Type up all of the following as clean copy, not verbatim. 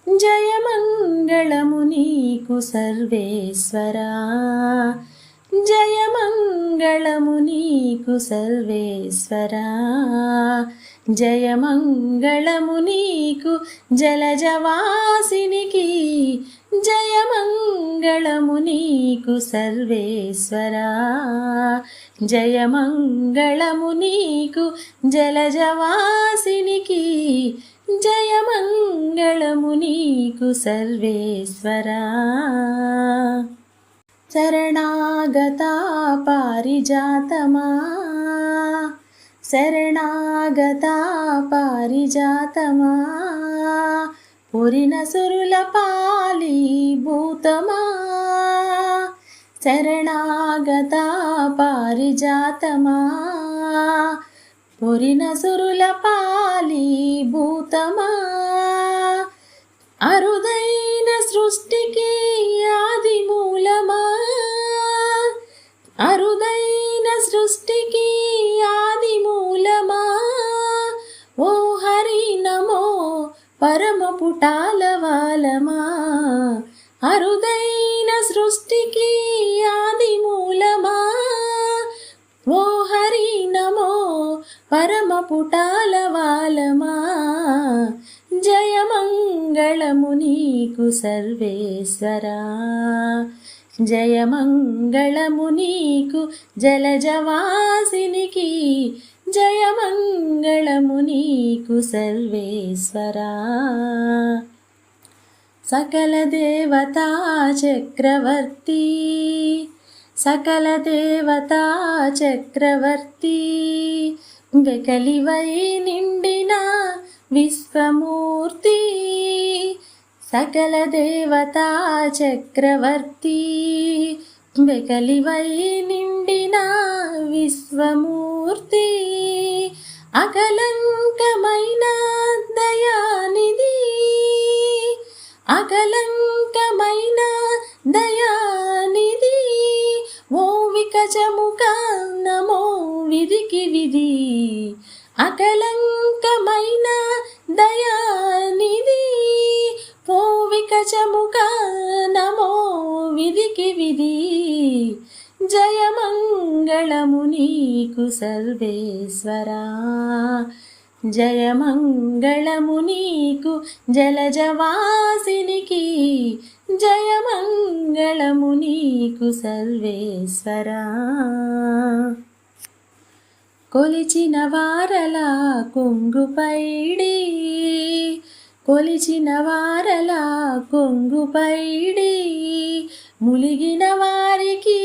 జయమంగళము నీకు సర్వేశ్వరా, జయమంగళము నీకు సర్వేశ్వరా, జయమంగళము నీకు జలజవాసినికి, జయమంగళము నీకు సర్వేశ్వరా, జయమంగళము నీకు జలజవాసినికి, జయమంగళము నీకు సర్వేశ్వరా. శరణాగతా పారిజాతమా, శరణాగతా పారిజాతమా, పురినసురుల పాలీభూతమా, శరణాగతా పారిజాతమా, పురినసురుల పాలీభూతమా, అరుదైన సృష్టికి ఆది మూలమా, అరుదైన సృష్టికి ఆది మూలమా, ఓ హరి నమో పరమ పుటాలవాలమా, అరుదైన సృష్టికి ఆది మూలమా, ఓ హరి నమో పరమ పుటాలవాలమా, జయమంగళము నీకు సర్వేశ్వరా, జయమంగళము నీకు జలజవాసినికి, జయమంగళము నీకు సర్వేశ్వరా. సకల దేవతా చక్రవర్తి, సకల దేవతా చక్రవర్తి, వెకలివై నిండిన విశ్వమూర్తి, సకల దేవతా చక్రవర్తి, వెకలివై నిండిన విశ్వమూర్తి, అకలంకమైన దయానిధి, అకలంకమైన దయానిధి, ఓ వికచముఖ నమో విధికి విధి, అకలంకమైన దయానిధి, ఓ వికచముఖ నమో విధికి విధి, జయమంగళము నీకు సర్వేశ్వరా, జయమంగళము నీకు జలజవాసినికి, జయమంగళము నీకు సర్వేశ్వరా. కొలిచిన వారలా కొంగుపైడి, కొలిచిన వారలా కొంగుపైడి, ములిగిన వారికి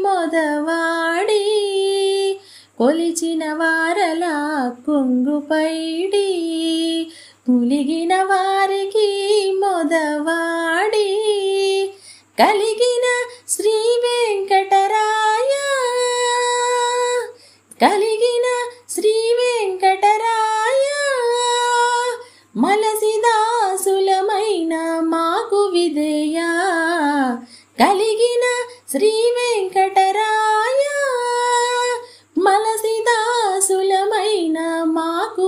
మొదవాడి, కొలిచిన వారలా కొంగుపైడి, ములిగిన వారికి మొదవాడి, కలిగిన శ్రీ వెంకటరాయ, కలిగిన శ్రీ వెంకటరాయ, మలసిదాసులమైన మాకు విధేయ, కలిగిన శ్రీ వెంకట